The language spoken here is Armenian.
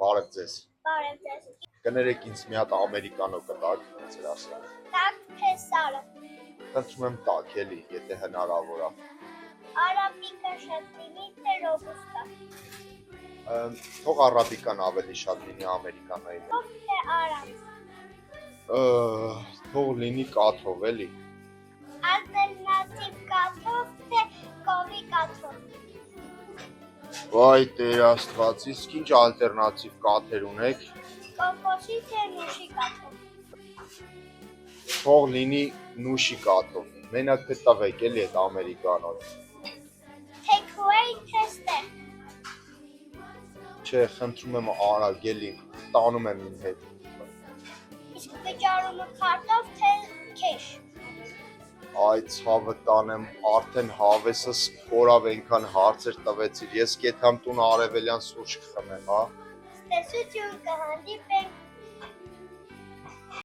Բարև ձեզ։ Բարև ձեզ։ Կներեք ինձ մի հատ ամերիկանո կտակ, ձեր ասեմ։ Տակ թե սարը։ Խնդրում եմ տակ էլի, եթե հնարավոր է։ Արաբիկա շատ լինի, թե ռոբուստա։ Թող արաբիկան ավելի շատ լինի ամերիկանոյից։ Ով թե արանց։ Թող լինի կաթով էլի։ Ալտերնատիվ կաթով, թե կովի կաթով։ Վայ Տեր Աստված, իսկ ինչ ալտերնատիվ կաթեր ունեք։ Կոկոսի թե նուշի կաթով։ Թող լինի նուշի կաթով։ Մենակ կտվեք էլի այդ ամերիկանոց։ Թեքուեյ թե ստեղ։ Չէ, խնդրում եմ արագ էլի, տանում եմ իմ հետ։ Իսկ վճարումը քարտով թե քեշ։ Այ ցավը տանեմ, արդեն հավեսս կորավ այնքան հարցեր տվեցիր, ես կեթամ տուն արևելյան սուրճ կխմեմ, հա։ Ստեսություն կհանդիպ